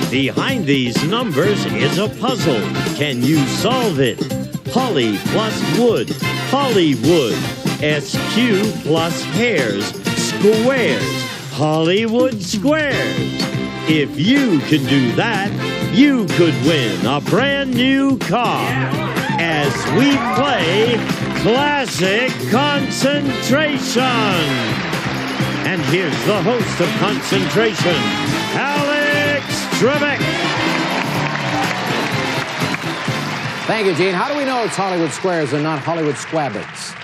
Behind these numbers is a puzzle. Can you solve it? Holly plus wood, Hollywood. SQ plus hairs, squares, Hollywood squares. If you can do that, you could win a brand new car as we play Classic Concentration. And here's the host of Concentration, Alex Trebek. Thank you, Gene. How do we know it's Hollywood Squares and not Hollywood Squabbits?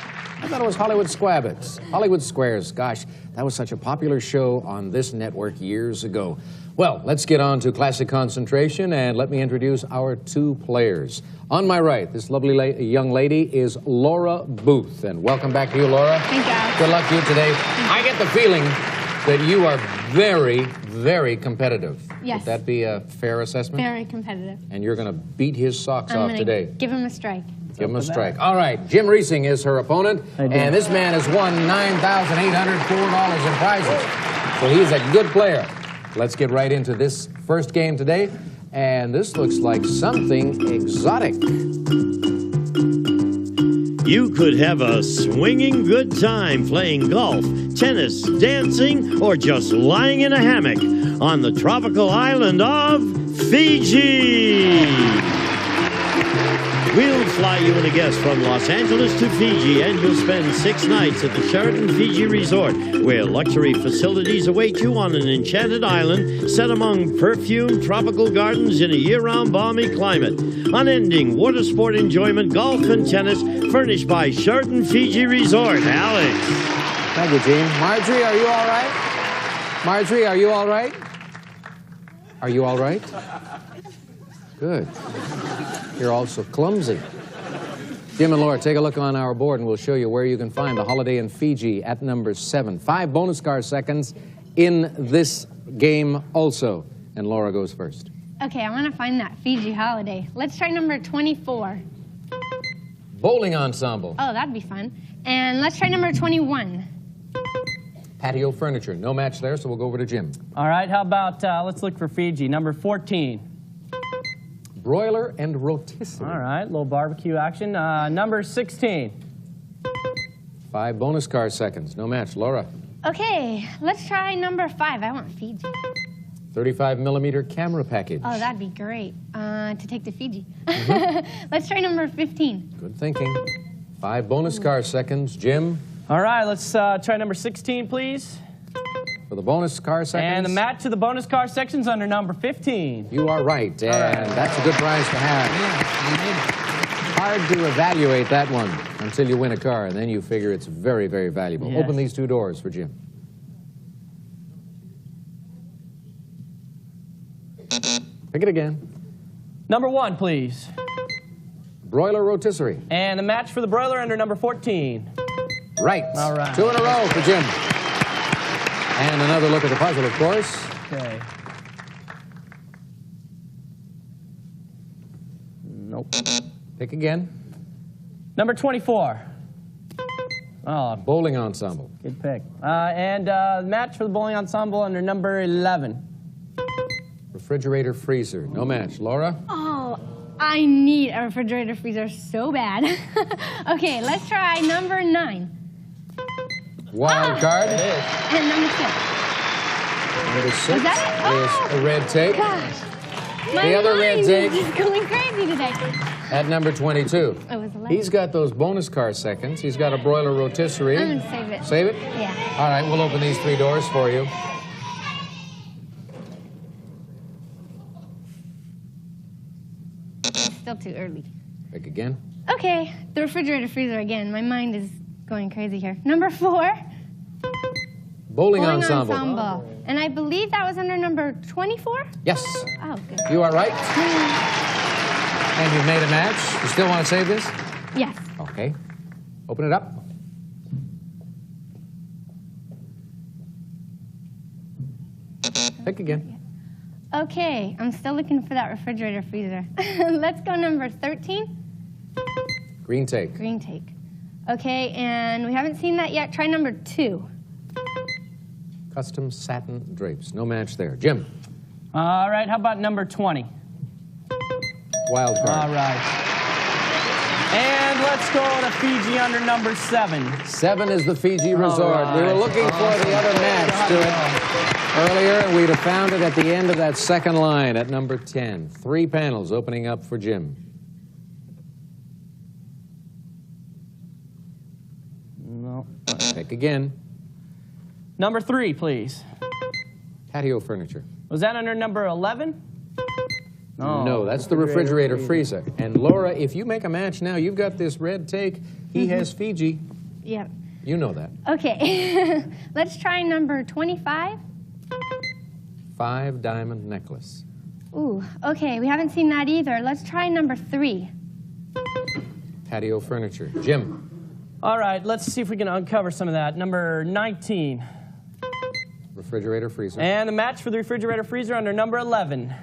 I thought it was Hollywood Squabbits. Hollywood Squares, gosh, that was such a popular show on this network years ago. Well, let's get on to Classic Concentration, and let me introduce our two players. On my right, this lovely young lady is Laura Booth, and welcome back to you, Laura. Thank you. Good luck to you today. I get the feeling that you are very, very competitive. Yes. Would that be a fair assessment? Very competitive. And you're going to beat his socks off today. Give him a strike. Give him a strike. All right, Jim Reesing is her opponent, and this man has won $9,804 in prizes. So he's a good player. Let's get right into this first game today, and this looks like something exotic. You could have a swinging good time playing golf, tennis, dancing, or just lying in a hammock on the tropical island of Fiji. We'll fly you and a guest from Los Angeles to Fiji, and you'll spend 6 nights at the Sheraton Fiji Resort, where luxury facilities await you on an enchanted island set among perfumed tropical gardens in a year-round balmy climate. Unending water sport enjoyment, golf and tennis, furnished by Sheraton Fiji Resort. Alex. Thank you, Gene. Marjorie, are you all right? Marjorie, are you all right? Are you all right? Good. You're also clumsy. Jim and Laura, take a look on our board and we'll show you where you can find the Holiday in Fiji at number 7. 5 bonus car seconds in this game also. And Laura goes first. Okay, I want to find that Fiji holiday. Let's try number 24. Bowling ensemble. Oh, that'd be fun. And let's try number 21. Patio furniture. No match there, so we'll go over to Jim. All right, how about let's look for Fiji, number 14. Broiler and rotisserie. All right, little barbecue action. Number 16. 5 bonus car seconds. No match. Laura. Okay, let's try number 5. I want Fiji. 35mm camera package. Oh, that'd be great to take to Fiji. Let's try number 15. Good thinking. 5 bonus car seconds. Jim. All right, let's try number 16, please. For the bonus car seconds. And the match to the bonus car section's under number 15. You are right, and that's a good prize to have. Hard to evaluate that one until you win a car, and then you figure it's very, very valuable. Yes. Open these 2 doors for Jim. Pick it again. Number 1, please. Broiler rotisserie. And the match for the broiler under number 14. Right. All right. 2 in a row for Jim. And another look at the puzzle, of course. Okay. Nope. Pick again. Number 24. Oh, Bowling ensemble. good pick. And match for the bowling ensemble under number 11. Refrigerator freezer. No match. Laura? Oh, I need a refrigerator freezer so bad. Okay, let's try number 9. Wild card. And number 6. Number 6 Was that it? is a red tape. Gosh. My The other red mind tape. is just going crazy today. At number 22. It was 11. He's got those bonus car seconds. He's got a broiler rotisserie. I'm going to save it. Save it? Yeah. All right, we'll open these 3 doors for you. Still too early. Pick again. Okay, the refrigerator freezer again. My mind is going crazy here. Number 4. Bowling ensemble. And I believe that was under number 24? Yes. Oh, good. You are right. And you've made a match. You still want to save this? Yes. Okay. Open it up. Pick again. Okay, I'm still looking for that refrigerator freezer. Let's go number 13. Green tape. Green tape. Okay, and we haven't seen that yet. Try number 2. Custom satin drapes. No match there. Jim. All right, how about number 20? Wild card. All right. And let's go to Fiji under number 7. 7 is the Fiji Resort. right. We were looking for the other match to it earlier, and we'd have found it at the end of that second line at number 10. 3 panels opening up for Jim. No. Pick again. Number 3, please. Patio furniture. Was that under number 11? No, that's the refrigerator freezer. And Laura, if you make a match now, you've got this red take. He has Fiji. Yep. You know that. Okay. Let's try number 25. 5 diamond necklace. Ooh, okay. We haven't seen that either. Let's try number 3. Patio furniture. Jim. All right, let's see if we can uncover some of that. Number 19. Refrigerator freezer. And the match for the refrigerator freezer under number 11.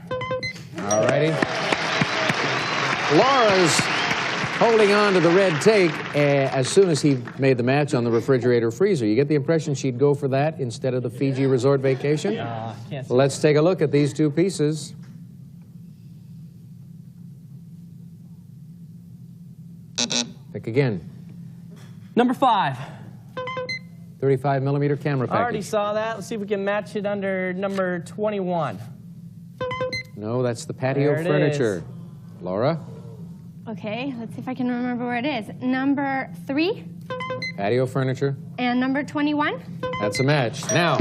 All righty. Laura's holding on to the red take as soon as he made the match on the refrigerator freezer. You get the impression she'd go for that instead of the Fiji Resort vacation? Can't see. Let's take a look at these 2 pieces. Pick again. Number 5. 35 millimeter camera I already package. saw that. Let's see if we can match it under number 21. No, that's the patio There it furniture. is. Laura? Okay, let's see if I can remember where it is. Number 3 Patio furniture. and number 21. That's a match. Now,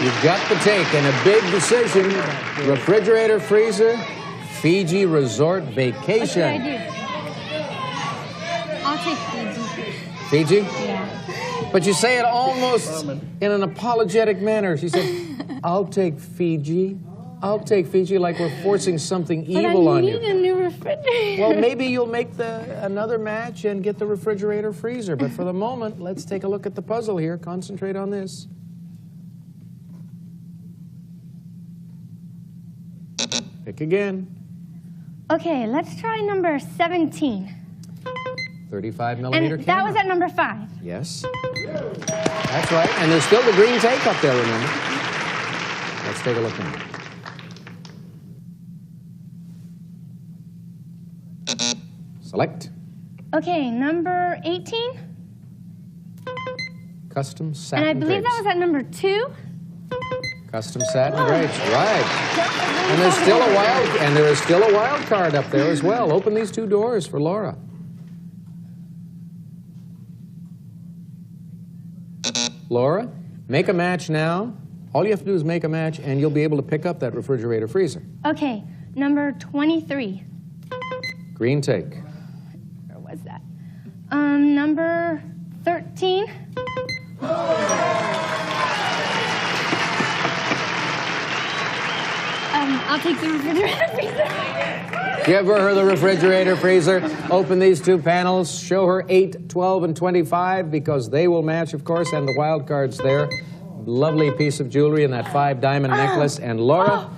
you've got the take and a big decision. Refrigerator freezer, Fiji Resort What should I vacation. do? I'll take Fiji. Fiji? Yeah. But you say it almost in an apologetic manner. She said, I'll take Fiji. I'll take Fiji, like we're forcing something evil But I on need you. a new refrigerator. Well, maybe you'll make another match and get the refrigerator freezer. But for the moment, let's take a look at the puzzle here. Concentrate on this. Pick again. Okay, let's try number 17. 35 millimeter And camera. that was at number 5. Yes. That's right. And there's still the green tape up there, remember? Let's take a look now. Select. Okay, number 18. Custom satin And I believe drapes. that was at number 2. Custom satin drapes, right. And there is still a wild card up there as well. Open these 2 doors for Laura. Laura, make a match now. All you have to do is make a match and you'll be able to pick up that refrigerator freezer. Okay, number 23. Green take. Where was that? Number 13. I'll take the refrigerator freezer. Give her the refrigerator freezer. Open these 2 panels. Show her 8, 12, and 25 because they will match, of course, and the wild card's there. Lovely piece of jewelry and that 5 diamond necklace. And Laura?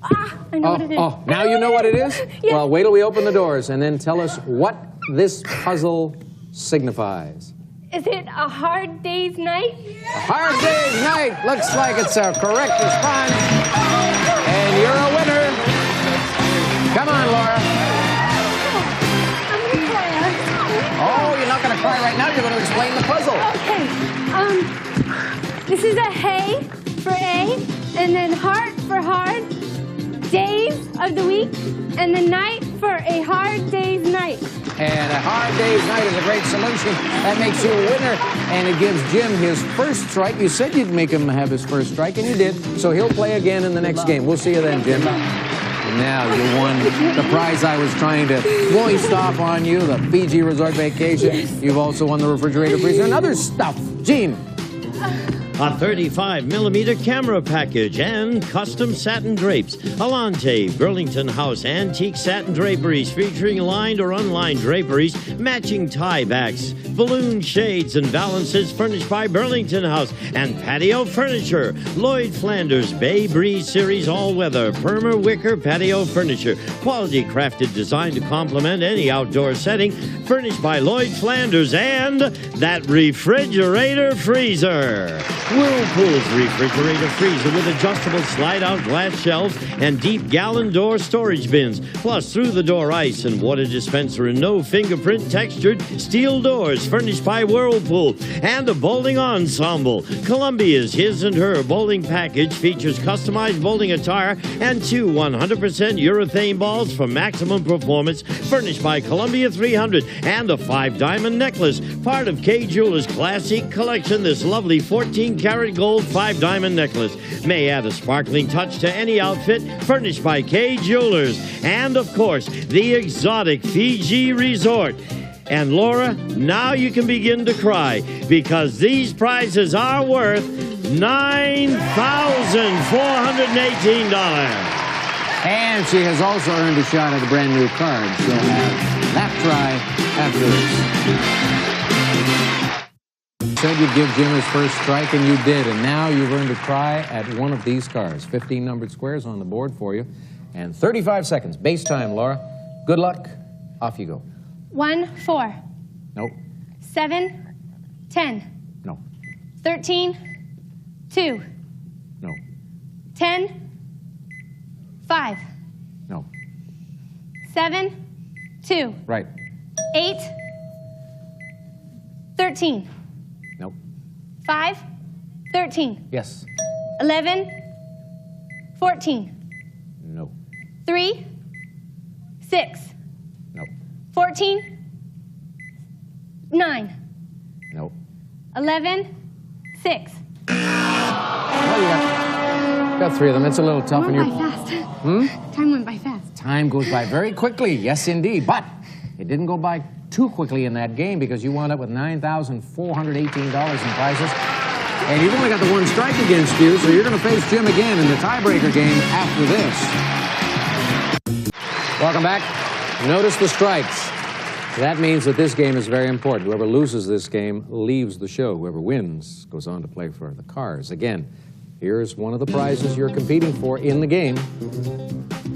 I know what it is. Oh, now you know what it is? Yes. Well, wait till we open the doors and then tell us what this puzzle signifies. Is it a hard day's night? A hard day's night. Looks like it's a correct response. And you're a winner. Come on, Laura. I'm gonna cry. Oh, you're not going to cry right now. You're going to explain the puzzle. Okay. This is a hay for A, and then heart for hard, days of the week, and the night for a hard day's night. And a hard day's night is a great solution. That makes you a winner. And it gives Jim his first strike. You said you'd make him have his first strike, and you did. So he'll play again in the next game. We'll see you then, Jim. And now you won the prize I was trying to foist off on you, the Fiji Resort vacation. Yes. You've also won the refrigerator freezer and other stuff. Gene. A 35 millimeter camera package and custom satin drapes. Alante Burlington House antique satin draperies featuring lined or unlined draperies, matching tie backs, balloon shades and balances furnished by Burlington House, and patio furniture. Lloyd Flanders Bay Breeze Series all-weather Perma wicker patio furniture. Quality crafted design to complement any outdoor setting, furnished by Lloyd Flanders, and that refrigerator freezer. Whirlpool's refrigerator freezer with adjustable slide-out glass shelves and deep gallon door storage bins, plus through-the-door ice and water dispenser and no fingerprint textured steel doors furnished by Whirlpool, and a bowling ensemble. Columbia's His and Her bowling package features customized bowling attire and 2 100% urethane balls for maximum performance, furnished by Columbia 300, and a 5-diamond necklace, part of Kay Jewelers' classic collection. This lovely 14-karat gold 5-diamond necklace may add a sparkling touch to any outfit, furnished by Kay Jewelers. And, of course, the exotic Fiji Resort. And, Laura, now you can begin to cry, because these prizes are worth $9,418. And she has also earned a shot at a brand new card. She'll have that try after this. Said you'd give Jim his first strike, and you did. And now you've earned a try at one of these cards. 15 numbered squares on the board for you. And 35 seconds. Base time, Laura. Good luck. Off you go. 1, 4. Nope. 7, 10. No. 13, 2. No. 10, 5. No. 7, 2. Right. 8, 13. Nope. 5, 13. Yes. 11, 14. No. 3, 6. No. 14, 9. No. 11, 6. Well, you got 3 of them. It's a little tough. Time went by fast. Time went by fast. Time goes by very quickly. Yes, indeed. But it didn't go by too quickly in that game, because you wound up with $9,418 in prizes. And you've only got the one strike against you, so you're going to face Jim again in the tiebreaker game after this. Welcome back. Notice the strikes. That means that this game is very important. Whoever loses this game leaves the show. Whoever wins goes on to play for the cars. Again, here's one of the prizes you're competing for in the game.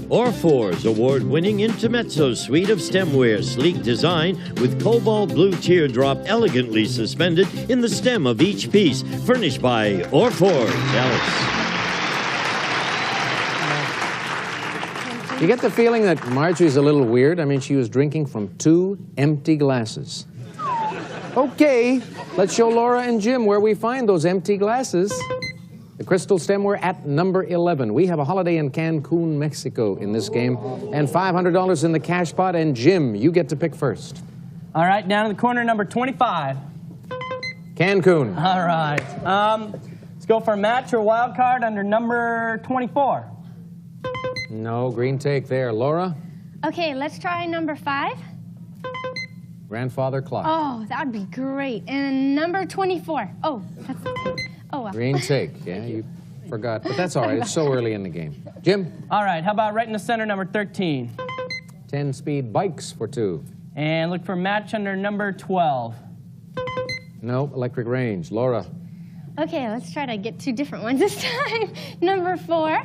Orfor's award-winning Intermezzo suite of stemware, sleek design with cobalt blue teardrop elegantly suspended in the stem of each piece, furnished by Orfor's. Alice. You get the feeling that Marjorie's a little weird? I mean, she was drinking from 2 empty glasses. Okay, let's show Laura and Jim where we find those empty glasses. The crystal stemware at number 11. We have a holiday in Cancun, Mexico in this game, and $500 in the cash pot. And Jim, you get to pick first. All right, down in the corner, number 25. Cancun. All right. Let's go for a match or wild card under number 24. No, green take there. Laura? Okay, let's try number 5. Grandfather clock. Oh, that would be great. And number 24. Oh, that's okay. Oh, well. Green take. Yeah, you forgot. But that's all right. It's so early in the game. Jim? All right, how about right in the center, number 13? 10-speed bikes for 2. And look for a match under number 12. No, electric range. Laura? Okay, let's try to get 2 different ones this time. Number 4.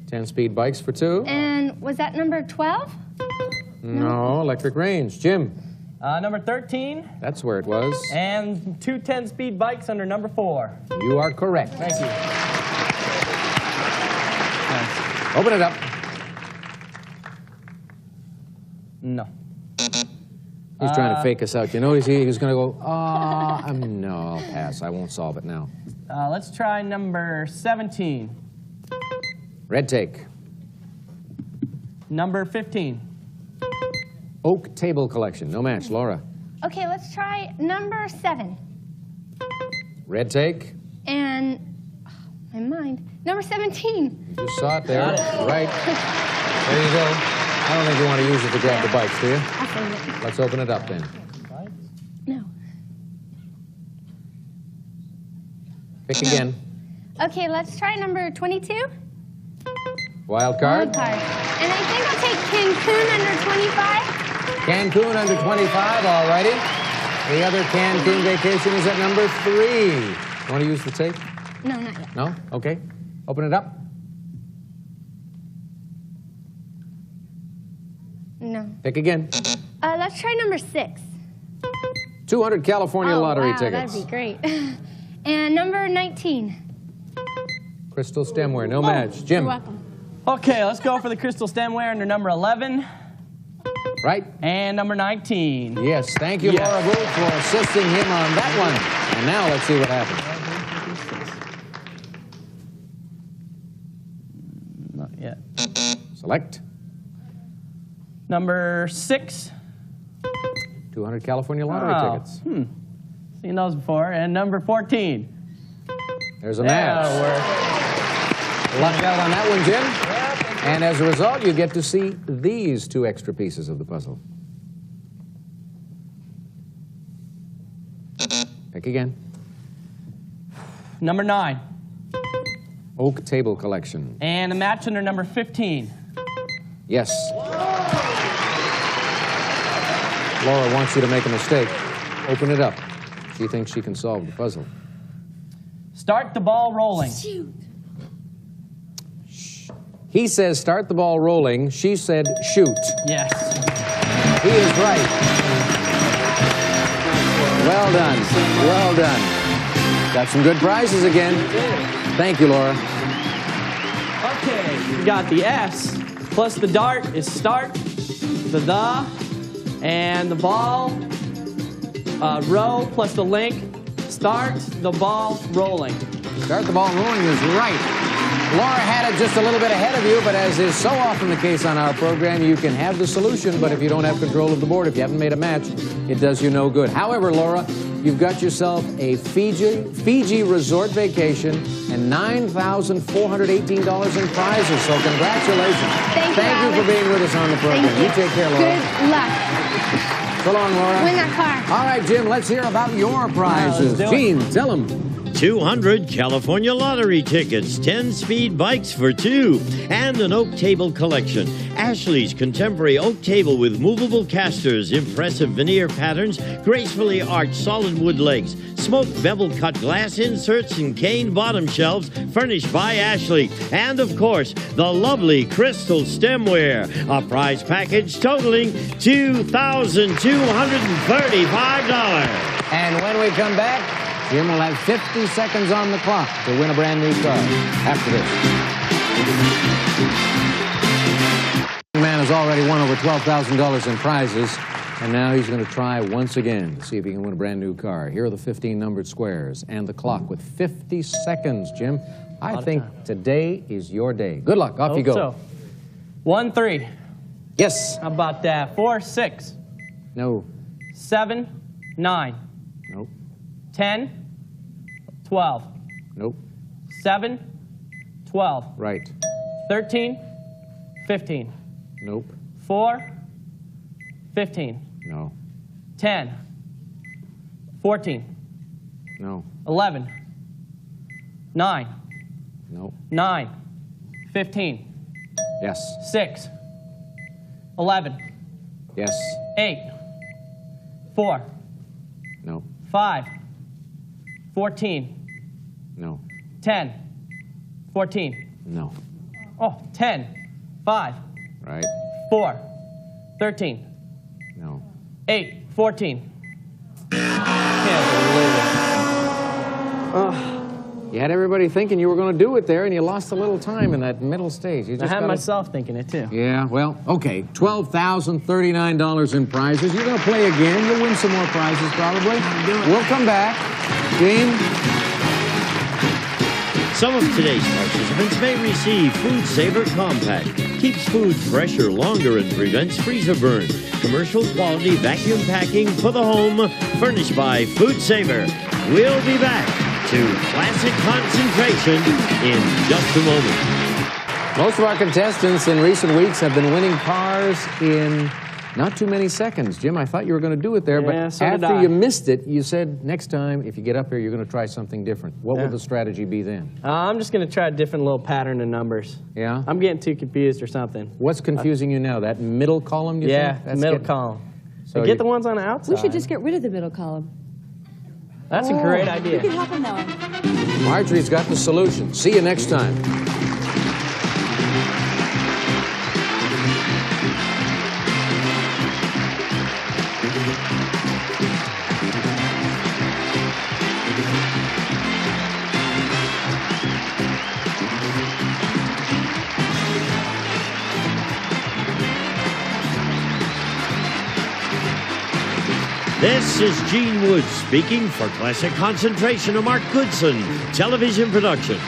10-speed bikes for 2. And was that number 12? No, electric range. Jim? Number 13. That's where it was. And 2 10-speed bikes under number 4. You are correct. Thank you. Thanks. Open it up. No. He's trying to fake us out. You know, he's going to go, no, I'll pass. I won't solve it now. Let's try number 17. Red take. Number 15. Oak table collection. No match. Laura? Okay, let's try number 7. Red take. And, my mind, number 17. You just saw it there. Got it. Right. There you go. I don't think you want to use it to grab the bikes, do you? I'll save it. Let's open it up then. No. Pick again. Okay, let's try number 22. Wild card. Wild card. And I think I'll take Cancun under 25. Cancun under 25, all righty. The other Cancun vacation is at number 3. You want to use the tape? No, not yet. No? Okay. Open it up. No. Pick again. Let's try number 6. 200 California lottery wow, tickets. That'd be great. And number 19. Crystal stemware, no match. Jim. You're welcome. Okay, let's go for the crystal stemware under number 11 Right? and number 19. Yes, thank you, Yes. Laura Booth, for assisting him on that one. And now let's see what happens. Not yet. Select. Number 6. 200 California lottery tickets. Seen those before. And number 14. There's a match. Luck out on that one, Jim. And as a result, you get to see these 2 extra pieces of the puzzle. Pick again. Number 9. Oak table collection. And a match under number 15. Yes. Laura wants you to make a mistake. Open it up. She thinks she can solve the puzzle. Start the ball rolling. Shoot. He says start the ball rolling. She said shoot. Yes. He is right. Well done. Well done. Got some good prizes again. Thank you, Laura. Okay, we got the S plus the dart is start, the and the ball, row plus the link, start the ball rolling. Start the ball rolling is right. Laura had it just a little bit ahead of you, but as is so often the case on our program, you can have the solution, but if you don't have control of the board, if you haven't made a match, it does you no good. However, Laura, you've got yourself a Fiji resort vacation and $9,418 in prizes, so congratulations. Thank you, you for being with us on the program. Thank you. You take care, Laura. Good luck. So long, Laura. Win that car. All right, Jim, let's hear about your prizes. let's do it. Gene, tell them. 200 California lottery tickets, 10 speed bikes for 2, and an oak table collection. Ashley's contemporary oak table with movable casters, impressive veneer patterns, gracefully arched solid wood legs, smoked bevel cut glass inserts, and cane bottom shelves furnished by Ashley. And of course, the lovely crystal stemware, a prize package totaling $2,235. And when we come back, Jim will have 50 seconds on the clock to win a brand new car. After this. The man has already won over $12,000 in prizes, and now he's going to try once again to see if he can win a brand new car. Here are the 15 numbered squares and the clock with 50 seconds, Jim. I think today is your day. Good luck. Off you go. So, 1, 3. Yes. How about that? 4, 6. No. 7, 9. Nope. 10, 12. Nope. 7, 12. Right. 13, 15. Nope. 4, 15. No. 10, 14. No. 11, 9. No. 9, 15. Yes. 6, 11. Yes. 8, 4, No. 5, 14. No. 10, 14. No. Oh, 10, 5, Right. 4, 13. No. 8, 14. Can't believe You had everybody thinking you were going to do it there, and you lost a little time in that middle stage. You it. I just had gotta- myself thinking it too. Yeah, well, okay. $12,039 in prizes. You're going to play again. You'll win some more prizes, probably. We'll come back. Gene? Some of today's participants may receive Food Saver Compact. Keeps food fresher longer and prevents freezer burn. Commercial quality vacuum packing for the home, furnished by Food Saver. We'll be back to Classic Concentration in just a moment. Most of our contestants in recent weeks have been winning cars in not too many seconds. Jim, I thought you were going to do it there, Yeah, but so did after I. you missed it, you said next time, if you get up here, you're going to try something different. What would the strategy be then? I'm just going to try a different little pattern of numbers. Yeah? I'm getting too confused or something. What's confusing you now? That middle column, you Yeah, think? the middle getting- column. So Get you- the ones on the outside. We should just get rid of the middle column. That's a great You idea. can help on that one. Marjorie's got the solution. See you next time. This is Gene Woods speaking for Classic Concentration, a Mark Goodson television production.